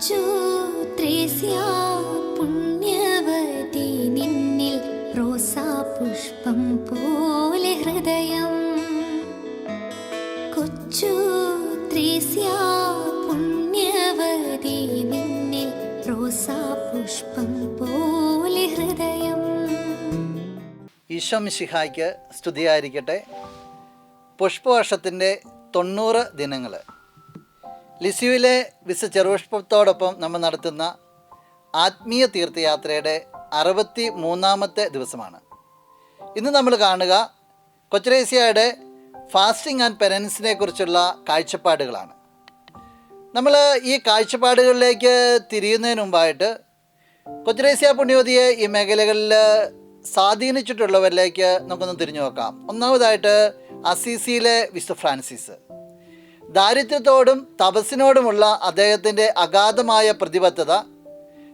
കൊച്ചു ത്രേസ്യ പുണ്യവതി നിന്നിൽ റോസാ പുഷ്പം പോലെ ഹൃദയം. കൊച്ചു ത്രേസ്യ പുണ്യവതി നിന്നിൽ റോസാ പുഷ്പം പോലെ ഹൃദയം. ഈശോ മിശിഹായ്ക്ക് സ്തുതിയായിരിക്കട്ടെ. പുഷ്പവർഷത്തിൻ്റെ 90 ദിനങ്ങൾ ലിസ്യുവിലെ വിശുദ്ധ ചെറുപുഷ്പത്തോടൊപ്പം നമ്മൾ നടത്തുന്ന ആത്മീയ തീർത്ഥയാത്രയുടെ 63ാമത്തെ ദിവസമാണ്. ഇന്ന് നമ്മൾ കാണുക കൊച്ചുത്രേസ്യയുടെ ഫാസ്റ്റിംഗ് ആൻഡ് പെനൻസിനെ കുറിച്ചുള്ള കാഴ്ചപ്പാടുകളാണ്. നമ്മൾ ഈ കാഴ്ചപ്പാടുകളിലേക്ക് തിരിയുന്നതിന് മുമ്പായിട്ട് കൊച്ചുത്രേസ്യ പുണ്യവതിയെ ഈ മേഖലകളിൽ സ്വാധീനിച്ചിട്ടുള്ളവരിലേക്ക് നമുക്കൊന്ന് തിരിഞ്ഞു നോക്കാം. ഒന്നാമതായിട്ട് അസീസിയിലെ വിശുദ്ധ ഫ്രാൻസിസ്. ദാരിദ്ര്യത്തോടും തപസ്സിനോടുമുള്ള അദ്ദേഹത്തിൻ്റെ അഗാധമായ പ്രതിബദ്ധത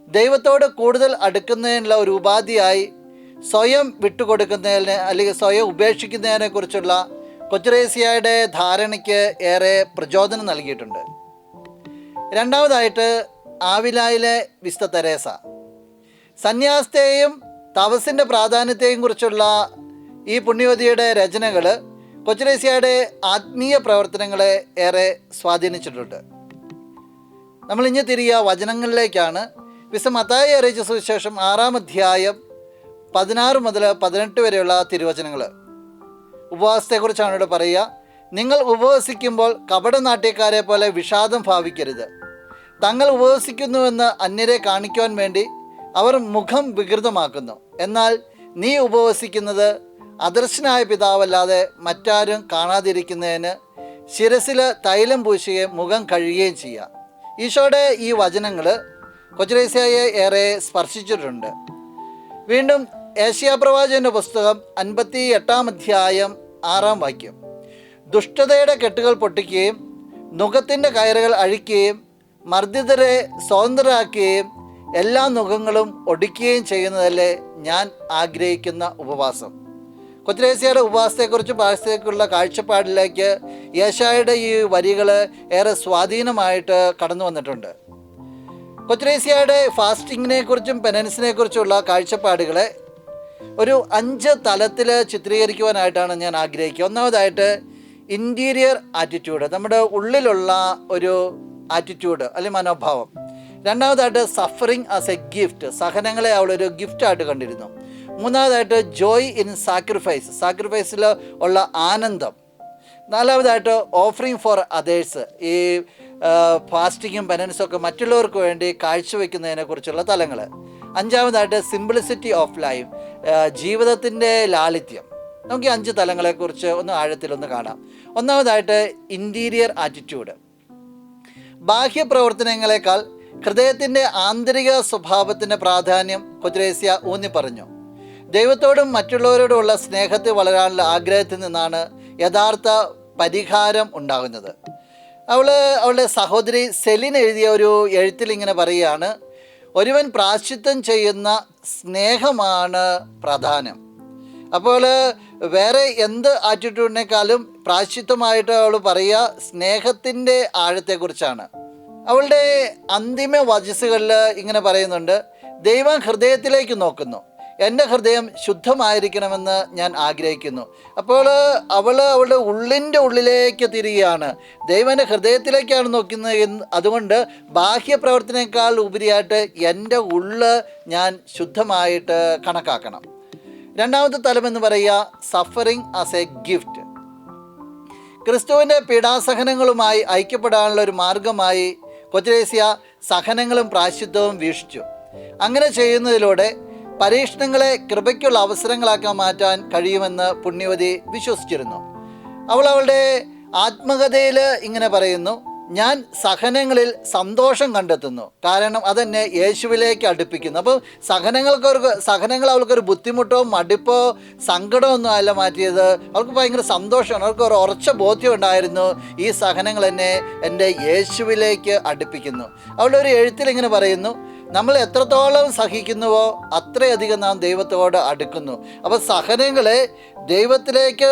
ദൈവത്തോട് കൂടുതൽ അടുക്കുന്നതിനുള്ള ഒരു ഉപാധിയായി സ്വയം വിട്ടുകൊടുക്കുന്നതിന് അല്ലെങ്കിൽ സ്വയം ഉപേക്ഷിക്കുന്നതിനെക്കുറിച്ചുള്ള കൊച്ചുത്രേസ്യയുടെ ധാരണയ്ക്ക് ഏറെ പ്രചോദനം നൽകിയിട്ടുണ്ട്. രണ്ടാമതായിട്ട് ആവിലായിലെ വിശുദ്ധ തെരേസ. സന്യാസത്തെയും തപസ്സിൻ്റെ പ്രാധാന്യത്തെയും കുറിച്ചുള്ള ഈ പുണ്യവതിയുടെ രചനകൾ കൊച്ചുത്രേസ്യയുടെ ആത്മീയ പ്രവർത്തനങ്ങളെ ഏറെ സ്വാധീനിച്ചിട്ടുണ്ട്. നമ്മൾ ഇനി തിരിയുക വചനങ്ങളിലേക്കാണ്. വിശുദ്ധ മത്തായി അറിയിച്ച സുവിശേഷം 6-ാം അധ്യായം 16 മുതൽ 18 വരെയുള്ള തിരുവചനങ്ങൾ. ഉപവാസത്തെക്കുറിച്ചാണ് ഇവിടെ പറയുക. നിങ്ങൾ ഉപവസിക്കുമ്പോൾ കപടനാട്യക്കാരെ പോലെ വിഷാദം ഭാവിക്കരുത്. തങ്ങൾ ഉപവസിക്കുന്നുവെന്ന് അന്യരെ കാണിക്കുവാൻ വേണ്ടി അവർ മുഖം വികൃതമാക്കുന്നു. എന്നാൽ നീ ഉപവസിക്കുന്നത് അദർശനായ പിതാവല്ലാതെ മറ്റാരും കാണാതിരിക്കുന്നതിന് ശിരസിൽ തൈലം പൂശുകയും മുഖം കഴുകുകയും ചെയ്യുക. ഈശോയുടെ ഈ വചനങ്ങൾ കൊച്ചുത്രേസ്യയെ ഏറെ സ്പർശിച്ചിട്ടുണ്ട്. വീണ്ടും ഏശയ്യാപ്രവാചകൻ്റെ പുസ്തകം 58-ാം അധ്യായം 6-ാം വാക്യം. ദുഷ്ടതയുടെ കെട്ടുകൾ പൊട്ടിക്കുകയും നുഖത്തിൻ്റെ കയറുകൾ അഴിക്കുകയും മർദ്ദിതരെ സ്വതന്ത്രരാക്കുകയും എല്ലാ നുഖങ്ങളും ഒടിക്കുകയും ചെയ്യുന്നതല്ലേ ഞാൻ ആഗ്രഹിക്കുന്ന ഉപവാസം. കൊച്ചുത്രേസ്യയുടെ ഉപവാസത്തെക്കുറിച്ചും പാഴ്സത്തേക്കുള്ള കാഴ്ചപ്പാടിലേക്ക് യേശായുടെ ഈ വരികൾ ഏറെ സ്വാധീനമായിട്ട് കടന്നു വന്നിട്ടുണ്ട്. കൊച്ചുത്രേസ്യയുടെ ഫാസ്റ്റിങ്ങിനെക്കുറിച്ചും പെനൻസിനെക്കുറിച്ചുള്ള കാഴ്ചപ്പാടുകളെ ഒരു 5 തലത്തിൽ ചിത്രീകരിക്കുവാനായിട്ടാണ് ഞാൻ ആഗ്രഹിക്കുക. ഒന്നാമതായിട്ട് ഇൻറ്റീരിയർ ആറ്റിറ്റ്യൂഡ്, നമ്മുടെ ഉള്ളിലുള്ള ഒരു ആറ്റിറ്റ്യൂഡ് അല്ലെങ്കിൽ മനോഭാവം. രണ്ടാമതായിട്ട് സഫറിങ് ആസ് എ ഗിഫ്റ്റ്, സഹനങ്ങളെ അവളൊരു ഗിഫ്റ്റായിട്ട് കണ്ടിരുന്നു. മൂന്നാമതായിട്ട് ജോയ് ഇൻ സാക്രിഫൈസ്, സാക്രിഫൈസിൽ ഉള്ള ആനന്ദം. നാലാമതായിട്ട് ഓഫറിങ് ഫോർ അതേഴ്സ്, ഈ ഫാസ്റ്റിങ്ങും പെനൻസൊക്കെ മറ്റുള്ളവർക്ക് വേണ്ടി കാഴ്ചവെക്കുന്നതിനെക്കുറിച്ചുള്ള തലങ്ങൾ. അഞ്ചാമതായിട്ട് സിംപ്ലിസിറ്റി ഓഫ് ലൈഫ്, ജീവിതത്തിൻ്റെ ലാളിത്യം. നമുക്ക് ഈ 5 തലങ്ങളെക്കുറിച്ച് ഒന്ന് ആഴത്തിലൊന്ന് കാണാം. ഒന്നാമതായിട്ട് ഇൻറ്റീരിയർ ആറ്റിറ്റ്യൂഡ്. ബാഹ്യപ്രവർത്തനങ്ങളെക്കാൾ ഹൃദയത്തിൻ്റെ ആന്തരിക സ്വഭാവത്തിൻ്റെ പ്രാധാന്യം കൊച്ചുത്രേസ്യ ഊന്നി പറഞ്ഞു. ദൈവത്തോടും മറ്റുള്ളവരോടുമുള്ള സ്നേഹത്തിൽ വളരാനുള്ള ആഗ്രഹത്തിൽ നിന്നാണ് യഥാർത്ഥ പരിഹാരം ഉണ്ടാകുന്നത്. അവളുടെ സഹോദരി സെലിൻ എഴുതിയ ഒരു എഴുത്തിൽ ഇങ്ങനെ പറയുകയാണ്, ഒരുവൻ പ്രായശ്ചിത്തം ചെയ്യുന്ന സ്നേഹമാണ് പ്രധാനം. അപ്പോൾ വേറെ എന്ത് ആറ്റിറ്റ്യൂഡിനേക്കാളും പ്രായശ്ചിത്തമായിട്ട് അവൾ പറയുക സ്നേഹത്തിൻ്റെ ആഴത്തെക്കുറിച്ചാണ്. അവളുടെ അന്തിമ വചസ്സുകളിൽ ഇങ്ങനെ പറയുന്നുണ്ട്, ദൈവം ഹൃദയത്തിലേക്ക് നോക്കുന്നു, എൻ്റെ ഹൃദയം ശുദ്ധമായിരിക്കണമെന്ന് ഞാൻ ആഗ്രഹിക്കുന്നു. അപ്പോൾ അവളുടെ ഉള്ളിൻ്റെ ഉള്ളിലേക്ക് തിരികെയാണ്, ദൈവൻ്റെ ഹൃദയത്തിലേക്കാണ് നോക്കുന്നത്. അതുകൊണ്ട് ബാഹ്യപ്രവർത്തനേക്കാൾ ഉപരിയായിട്ട് എൻ്റെ ഉള്ള് ഞാൻ ശുദ്ധമായിട്ട് കണക്കാക്കണം. രണ്ടാമത്തെ തലമെന്ന് പറയുക സഫറിങ് ആസ് എ ഗിഫ്റ്റ്. ക്രിസ്തുവിൻ്റെ പീഡാസഹനങ്ങളുമായി ഐക്യപ്പെടാനുള്ള ഒരു മാർഗമായി കൊച്ചുത്രേസ്യ സഹനങ്ങളും പ്രായശ്ചിത്തവും വീക്ഷിച്ചു. അങ്ങനെ ചെയ്യുന്നതിലൂടെ പരീക്ഷണങ്ങളെ കൃപയ്ക്കുള്ള അവസരങ്ങളാക്കാൻ മാറ്റാൻ കഴിയുമെന്ന് പുണ്യവതി വിശ്വസിച്ചിരുന്നു. അവളുടെ ആത്മകഥയിൽ ഇങ്ങനെ പറയുന്നു, ഞാൻ സഹനങ്ങളിൽ സന്തോഷം കണ്ടെത്തുന്നു, കാരണം അതെന്നെ യേശുവിലേക്ക് അടുപ്പിക്കുന്നു. അപ്പോൾ സഹനങ്ങൾ അവൾക്കൊരു ബുദ്ധിമുട്ടോ മടുപ്പോ സങ്കടമൊന്നും അല്ല മാറ്റിയത്, അവൾക്ക് ഭയങ്കര സന്തോഷമാണ്. അവൾക്ക് ഒരു ഉറച്ച ബോധ്യം ഉണ്ടായിരുന്നു, ഈ സഹനങ്ങൾ എന്നെ എൻ്റെ യേശുവിലേക്ക് അടുപ്പിക്കുന്നു. അവളുടെ ഒരു എഴുത്തിൽ ഇങ്ങനെ പറയുന്നു, നമ്മൾ എത്രത്തോളം സഹിക്കുന്നുവോ അത്രയധികം നാം ദൈവത്തോട് അടുക്കുന്നു. അപ്പോൾ സഹനങ്ങളെ ദൈവത്തിലേക്ക്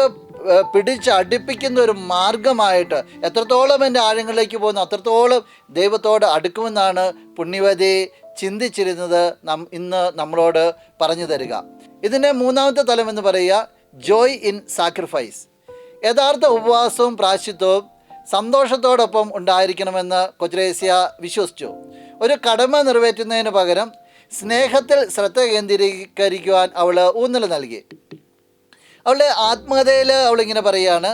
പിടിച്ചടുപ്പിക്കുന്ന ഒരു മാർഗമായിട്ട് എത്രത്തോളം എൻ്റെ ആഴങ്ങളിലേക്ക് പോകുന്നു അത്രത്തോളം ദൈവത്തോട് അടുക്കുമെന്നാണ് പുണ്യവതി ചിന്തിച്ചിരുന്നത് ഇന്ന് നമ്മളോട് പറഞ്ഞു തരിക. ഇതിൻ്റെ മൂന്നാമത്തെ തലം എന്ന് പറയുക ജോയ് ഇൻ സാക്രിഫൈസ്. യഥാർത്ഥ ഉപവാസവും പ്രായശ്ചിത്തവും സന്തോഷത്തോടൊപ്പം ഉണ്ടായിരിക്കണമെന്ന് കൊച്ചുത്രേസ്യ വിശ്വസിച്ചു. ഒരു കടമ നിറവേറ്റുന്നതിന് പകരം സ്നേഹത്തിൽ ശ്രദ്ധ കേന്ദ്രീകരിക്കുവാൻ അവൾ ഊന്നൽ നൽകി. അവളുടെ ആത്മകഥയിൽ അവളിങ്ങനെ പറയുകയാണ്,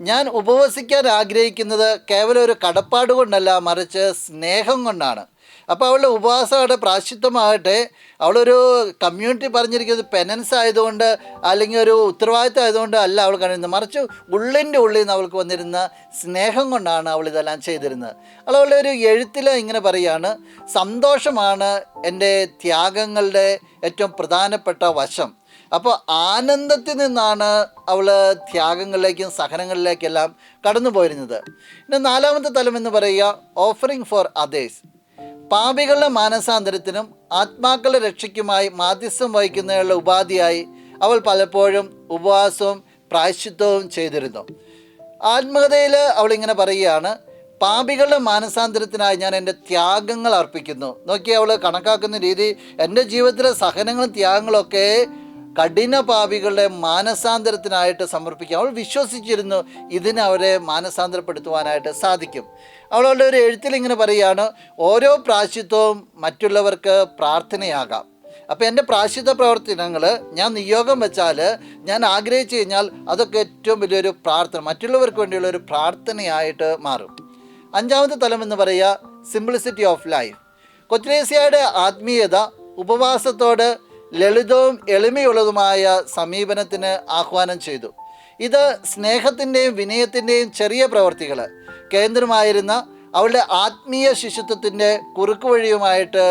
ഞാൻ ഉപവസിക്കാൻ ആഗ്രഹിക്കുന്നത് കേവലം ഒരു കടപ്പാട് കൊണ്ടല്ല, മറിച്ച് സ്നേഹം കൊണ്ടാണ്. അപ്പോൾ അവളുടെ ഉപവാസമാകട്ടെ പ്രായശ്ചിത്തമാകട്ടെ അവളൊരു കമ്മ്യൂണിറ്റി പറഞ്ഞിരിക്കുന്നത് പെനൻസ് ആയതുകൊണ്ട് അല്ലെങ്കിൽ ഒരു ഉത്തരവാദിത്തം ആയതുകൊണ്ട് അല്ല അവൾ കഴിയുന്നത്, മറിച്ച് ഉള്ളിൻ്റെ ഉള്ളിൽ നിന്ന് അവൾക്ക് വന്നിരുന്ന സ്നേഹം കൊണ്ടാണ് അവൾ ഇതെല്ലാം ചെയ്തിരുന്നത്. അവളുടെ ഒരു എഴുത്തിൽ ഇങ്ങനെ പറയുകയാണ്, സന്തോഷമാണ് എൻ്റെ ത്യാഗങ്ങളുടെ ഏറ്റവും പ്രധാനപ്പെട്ട വശം. അപ്പോൾ ആനന്ദത്തിൽ നിന്നാണ് അവൾ ത്യാഗങ്ങളിലേക്കും സഹനങ്ങളിലേക്കെല്ലാം കടന്നു പോയിരുന്നത്. പിന്നെ നാലാമത്തെ തലം എന്ന് പറയുക ഓഫറിങ് ഫോർ അതേഴ്സ്. പാപികളുടെ മാനസാന്തരത്തിനും ആത്മാക്കളുടെ രക്ഷയ്ക്കുമായി മാധ്യസ്ഥം വഹിക്കുന്നതിനുള്ള ഉപാധിയായി അവൾ പലപ്പോഴും ഉപവാസവും പ്രായശ്ചിത്തവും ചെയ്തിരുന്നു. ആത്മകഥയിൽ അവളിങ്ങനെ പറയുകയാണ്, പാപികളുടെ മാനസാന്തരത്തിനായി ഞാൻ എൻ്റെ ത്യാഗങ്ങൾ അർപ്പിക്കുന്നു. നോക്കി അവൾ കണക്കാക്കുന്ന രീതി, എൻ്റെ ജീവിതത്തിലെ സഹനങ്ങളും ത്യാഗങ്ങളൊക്കെ കഠിന പാപികളുടെ മാനസാന്തരത്തിനായിട്ട് സമർപ്പിക്കുക. അവൾ വിശ്വസിച്ചിരുന്നു ഇതിന് അവരെ മാനസാന്തരപ്പെടുത്തുവാനായിട്ട് സാധിക്കും. അവളുടെ ഒരു എഴുത്തിൽ ഇങ്ങനെ പറയുകയാണ്, ഓരോ പ്രായശ്ചിത്തവും മറ്റുള്ളവർക്ക് പ്രാർത്ഥനയാകാം. അപ്പോൾ എൻ്റെ പ്രായശ്ചിത്ത പ്രവർത്തനങ്ങൾ ഞാൻ നിയോഗം വെച്ചാൽ, ഞാൻ ആഗ്രഹിച്ചു കഴിഞ്ഞാൽ അതൊക്കെ ഏറ്റവും വലിയൊരു പ്രാർത്ഥന, മറ്റുള്ളവർക്ക് വേണ്ടിയുള്ള ഒരു പ്രാർത്ഥനയായിട്ട് മാറും. അഞ്ചാമത്തെ തലം എന്ന് പറയുക സിംപ്ലിസിറ്റി ഓഫ് ലൈഫ്. കൊച്ചുത്രേസ്യയുടെ ആത്മീയത ഉപവാസത്തോട് ലളിതവും എളിമയുള്ളതുമായ സമീപനത്തിന് ആഹ്വാനം ചെയ്തു. ഇത് സ്നേഹത്തിൻ്റെയും വിനയത്തിൻ്റെയും ചെറിയ പ്രവർത്തികൾ കേന്ദ്രമായിരുന്ന അവളുടെ ആത്മീയ ശിശുത്വത്തിൻ്റെ കുറുക്കുവഴിയുമായിട്ട്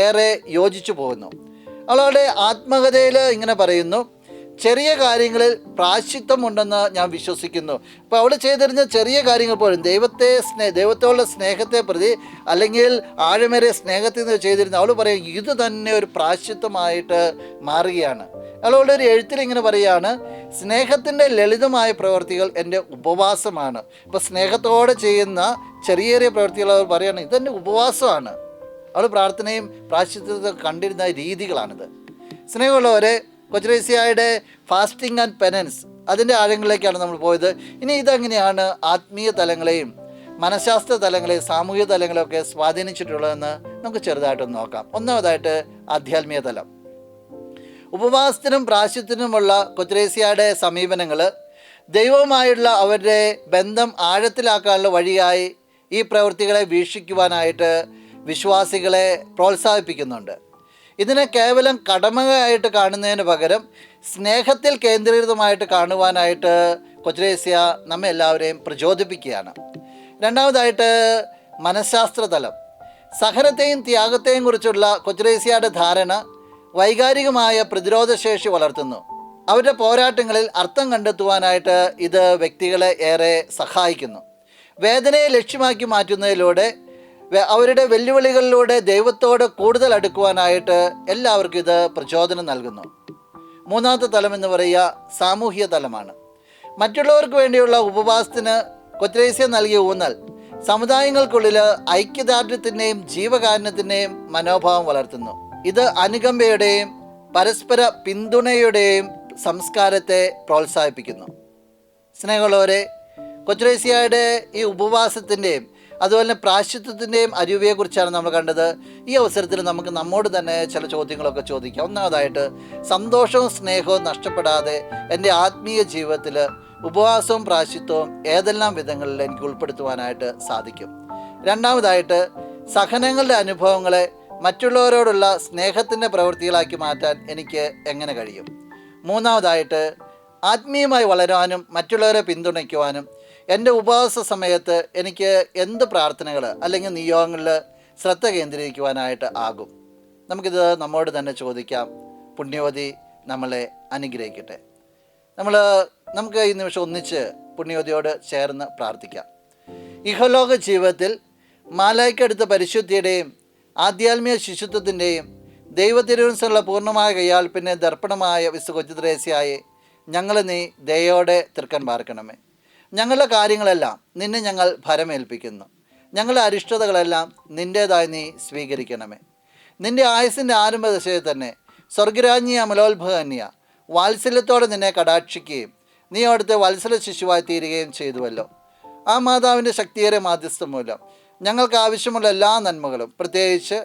ഏറെ യോജിച്ചു പോകുന്നു. അവളുടെ ആത്മകഥയിൽ ഇങ്ങനെ പറയുന്നു, ചെറിയ കാര്യങ്ങളിൽ പ്രായശ്ചിത്തമുണ്ടെന്ന് ഞാൻ വിശ്വസിക്കുന്നു. അപ്പോൾ അവൾ ചെയ്തിരുന്ന ചെറിയ കാര്യങ്ങൾ പോലും ദൈവത്തോടുള്ള സ്നേഹത്തെ പ്രതി അല്ലെങ്കിൽ ആഴമേറിയ സ്നേഹത്തിൽ നിന്ന് ചെയ്തിരുന്ന അവൾ പറയും ഇത് തന്നെ ഒരു പ്രായശ്ചിത്തമായിട്ട് മാറുകയാണ്. അവളുടെ ഒരു എഴുത്തിൽ ഇങ്ങനെ പറയുകയാണ്, സ്നേഹത്തിൻ്റെ ലളിതമായ പ്രവർത്തികൾ എൻ്റെ ഉപവാസമാണ്. ഇപ്പോൾ സ്നേഹത്തോടെ ചെയ്യുന്ന ചെറിയ ചെറിയ പ്രവർത്തികൾ അവർ പറയുകയാണ് ഇതെൻ്റെ ഉപവാസമാണ്. അവൾ പ്രാർത്ഥനയും പ്രായശ്ചിത്തത്തെ കണ്ടിരുന്ന രീതികളാണിത്. സ്നേഹമുള്ളവരെ, കൊച്ചുത്രേസ്യയുടെ ഫാസ്റ്റിംഗ് ആൻഡ് പെനൻസ് അതിൻ്റെ ആഴങ്ങളിലേക്കാണ് നമ്മൾ പോയത്. ഇനി ഇതെങ്ങനെയാണ് ആത്മീയ തലങ്ങളെയും മനഃശാസ്ത്ര തലങ്ങളെയും സാമൂഹിക തലങ്ങളെയൊക്കെ സ്വാധീനിച്ചിട്ടുള്ളതെന്ന് നമുക്ക് ചെറുതായിട്ടൊന്ന് നോക്കാം. ഒന്നാമതായിട്ട് ആധ്യാത്മിക തലം. ഉപവാസത്തിനും പ്രായശ്ചിത്തത്തിനുമുള്ള കൊച്ചുത്രേസ്യയുടെ സമീപനങ്ങൾ ദൈവവുമായുള്ള അവരുടെ ബന്ധം ആഴത്തിലാക്കാനുള്ള വഴിയായി ഈ പ്രവൃത്തികളെ വീക്ഷിക്കുവാനായിട്ട് വിശ്വാസികളെ പ്രോത്സാഹിപ്പിക്കുന്നുണ്ട്. ഇതിനെ കേവലം കടമയായിട്ട് കാണുന്നതിന് പകരം സ്നേഹത്തിൽ കേന്ദ്രീകൃതമായിട്ട് കാണുവാനായിട്ട് കൊച്ചുത്രേസ്യ നമ്മെ എല്ലാവരെയും പ്രചോദിപ്പിക്കുകയാണ്. രണ്ടാമതായിട്ട് മനഃശാസ്ത്ര തലം. സഹനത്തെയും ത്യാഗത്തെയും കുറിച്ചുള്ള കൊച്ചുത്രേസ്യയുടെ ധാരണ വൈകാരികമായ പ്രതിരോധശേഷി വളർത്തുന്നു. അവരുടെ പോരാട്ടങ്ങളിൽ അർത്ഥം കണ്ടെത്തുവാനായിട്ട് ഇത് വ്യക്തികളെ ഏറെ സഹായിക്കുന്നു. വേദനയെ ലക്ഷ്യമാക്കി മാറ്റുന്നതിലൂടെ അവരുടെ വെല്ലുവിളികളിലൂടെ ദൈവത്തോട് കൂടുതൽ അടുക്കുവാനായിട്ട് എല്ലാവർക്കും ഇത് പ്രചോദനം നൽകുന്നു. മൂന്നാമത്തെ തലം എന്ന് പറയുക സാമൂഹിക തലമാണ്. മറ്റുള്ളവർക്ക് വേണ്ടിയുള്ള ഉപവാസത്തിന് കൊച്ചുത്രേസ്യ നൽകിയ ഊന്നൽ സമുദായങ്ങൾക്കുള്ളിൽ ഐക്യദാർഢ്യത്തിൻ്റെയും ജീവകാരുണ്യത്തിൻ്റെയും മനോഭാവം വളർത്തുന്നു. ഇത് അനുകമ്പയുടെയും പരസ്പര പിന്തുണയുടെയും സംസ്കാരത്തെ പ്രോത്സാഹിപ്പിക്കുന്നു. സ്നേഹമുള്ളവരെ, കൊച്ചുത്രേസ്യയുടെ ഈ ഉപവാസത്തിൻ്റെയും അതുപോലെ തന്നെ പ്രായശ്ചിത്തത്തിൻ്റെയും അരുവിയെക്കുറിച്ചാണ് നമ്മൾ കണ്ടത്. ഈ അവസരത്തിൽ നമുക്ക് നമ്മോട് തന്നെ ചില ചോദ്യങ്ങളൊക്കെ ചോദിക്കാം. ഒന്നാമതായിട്ട്, സന്തോഷവും സ്നേഹവും നഷ്ടപ്പെടാതെ എൻ്റെ ആത്മീയ ജീവിതത്തിൽ ഉപവാസവും പ്രായശ്ചിത്തവും ഏതെല്ലാം വിധങ്ങളിൽ എനിക്ക് ഉൾപ്പെടുത്തുവാനായിട്ട് സാധിക്കും? രണ്ടാമതായിട്ട്, സഹനങ്ങളുടെ അനുഭവങ്ങളെ മറ്റുള്ളവരോടുള്ള സ്നേഹത്തിൻ്റെ പ്രവൃത്തികളാക്കി മാറ്റാൻ എനിക്ക് എങ്ങനെ കഴിയും? മൂന്നാമതായിട്ട്, ആത്മീയമായി വളരാനും മറ്റുള്ളവരെ പിന്തുണയ്ക്കുവാനും എൻ്റെ ഉപവാസ സമയത്ത് എനിക്ക് എന്ത് പ്രാർത്ഥനകൾ അല്ലെങ്കിൽ നിയോഗങ്ങളിൽ ശ്രദ്ധ കേന്ദ്രീകരിക്കുവാനായിട്ട് ആകും? നമുക്കിത് നമ്മോട് തന്നെ ചോദിക്കാം. പുണ്യവതി നമ്മളെ അനുഗ്രഹിക്കട്ടെ. നമുക്ക് ഈ നിമിഷം ഒന്നിച്ച് പുണ്യവതിയോട് ചേർന്ന് പ്രാർത്ഥിക്കാം. ഇഹലോക ജീവിതത്തിൽ മാലായ്ക്കടുത്ത പരിശുദ്ധിയുടെയും ആധ്യാത്മിക ശിശുത്വത്തിൻ്റെയും ദൈവത്തിരുവൻസുള്ള പൂർണ്ണമായ കയ്യാൽപ്പിന്നെ ദർപ്പണമായ വിശുദ്ധ കൊച്ചുത്രേസ്യയെ ഞങ്ങളെ നീ ദയോടെ തൃക്കൻ പാർക്കണമേ. ഞങ്ങളുടെ കാര്യങ്ങളെല്ലാം നിന്നെ ഞങ്ങൾ ഭരമേൽപ്പിക്കുന്നു. ഞങ്ങളുടെ അരിഷ്ടതകളെല്ലാം നിൻ്റേതായി നീ സ്വീകരിക്കണമേ. നിൻ്റെ ആയുസിൻ്റെ ആരംഭദശയിൽ തന്നെ സ്വർഗരാജ്ഞിയ അമലോത്ഭവന്യ വാത്സല്യത്തോടെ നിന്നെ കടാക്ഷിക്കുകയും നീ അവിടുത്തെ വത്സല ശിശുവായി തീരുകയും ചെയ്തുവല്ലോ. ആ മാതാവിൻ്റെ ശക്തിയേറെ മാധ്യസ്ഥം മൂലം ഞങ്ങൾക്ക് ആവശ്യമുള്ള എല്ലാ നന്മകളും, പ്രത്യേകിച്ച്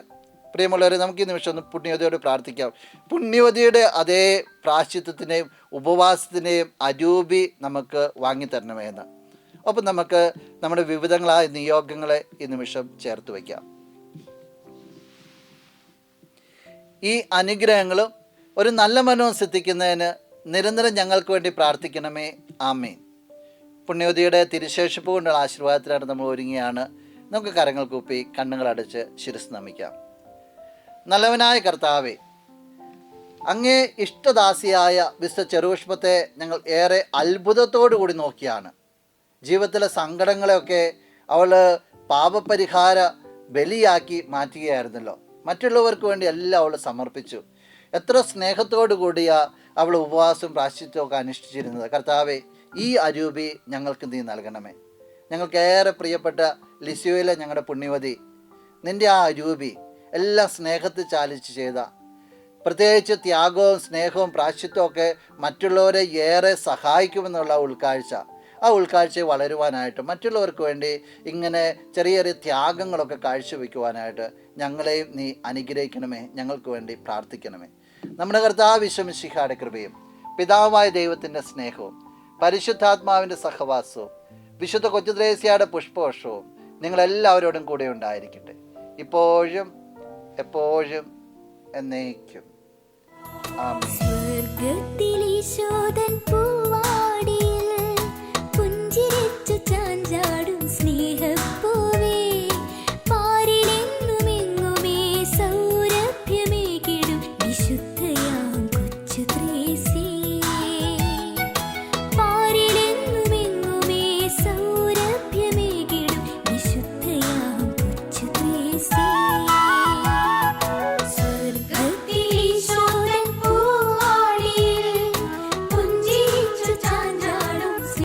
പ്രിയമുള്ളവരെ, നമുക്ക് ഈ നിമിഷം ഒന്ന് പുണ്യവതിയോട് പ്രാർത്ഥിക്കാം. പുണ്യവതിയുടെ അതേ പ്രാശ്ചിത്വത്തിൻ്റെയും ഉപവാസത്തിൻ്റെയും അരൂപി നമുക്ക് വാങ്ങിത്തരണമേ എന്ന്. ഒപ്പം നമുക്ക് നമ്മുടെ വിവിധങ്ങളായ നിയോഗങ്ങളെ ഈ നിമിഷം ചേർത്ത് വയ്ക്കാം. ഈ അനുഗ്രഹങ്ങളും ഒരു നല്ല മനവും സിദ്ധിക്കുന്നതിന് നിരന്തരം ഞങ്ങൾക്ക് വേണ്ടി പ്രാർത്ഥിക്കണമേ. ആമേൻ. പുണ്യവതിയുടെ തിരുശേഷിപ്പ് കൊണ്ടുള്ള ആശീർവാദത്തിനാണ് നമ്മൾ ഒരുങ്ങിയാണ്. നമുക്ക് കരങ്ങൾ കൂപ്പി കണ്ണുകളടച്ച് ശിരസ് നമിക്കാം. നല്ലവനായ കർത്താവേ, അങ്ങേ ഇഷ്ടദാസിയായ വിശുദ്ധ ചെറുപുഷ്പത്തെ ഞങ്ങൾ ഏറെ അത്ഭുതത്തോടു കൂടി നോക്കിയാണ്. ജീവിതത്തിലെ സങ്കടങ്ങളെയൊക്കെ അവൾ പാപപരിഹാര ബലിയാക്കി മാറ്റുകയായിരുന്നല്ലോ. മറ്റുള്ളവർക്ക് വേണ്ടി എല്ലാം അവൾ സമർപ്പിച്ചു. എത്ര സ്നേഹത്തോടു കൂടിയ അവൾ ഉപവാസവും പ്രാശ്ചിത്വമൊക്കെ അനുഷ്ഠിച്ചിരുന്നത്. കർത്താവെ, ഈ അരൂപി ഞങ്ങൾക്ക് നീ നൽകണമേ. ഞങ്ങൾക്ക് ഏറെ പ്രിയപ്പെട്ട ലിസിയോയിലെ ഞങ്ങളുടെ പുണ്യവതി, നിൻ്റെ ആ അരൂപി എല്ലാം സ്നേഹത്തിൽ ചാലിച്ച് ചെയ്ത, പ്രത്യേകിച്ച് ത്യാഗവും സ്നേഹവും പ്രാശ്ചിത്വവും ഒക്കെ മറ്റുള്ളവരെ ഏറെ സഹായിക്കുമെന്നുള്ള ഉൾക്കാഴ്ച, ആ ഉൾക്കാഴ്ചയെ വളരുവാനായിട്ട് മറ്റുള്ളവർക്ക് വേണ്ടി ഇങ്ങനെ ചെറിയ ചെറിയ ത്യാഗങ്ങളൊക്കെ കാഴ്ചവെക്കുവാനായിട്ട് ഞങ്ങളെയും നീ അനുഗ്രഹിക്കണമേ. ഞങ്ങൾക്ക് വേണ്ടി പ്രാർത്ഥിക്കണമേ. നമ്മുടെ കർത്താവ് ഈശോ മിശിഹായുടെ കൃപയും പിതാവായ ദൈവത്തിൻ്റെ സ്നേഹവും പരിശുദ്ധാത്മാവിൻ്റെ സഹവാസവും വിശുദ്ധ കൊച്ചുത്രേസ്യയുടെ പുഷ്പവർഷവും നിങ്ങളെല്ലാവരോടും കൂടെ ഉണ്ടായിരിക്കട്ടെ, ഇപ്പോഴും എപ്പോഴും എന്നേക്കും. ആമേൻ. സ്വർഗ്ഗത്തിലെ ഈശോദൻ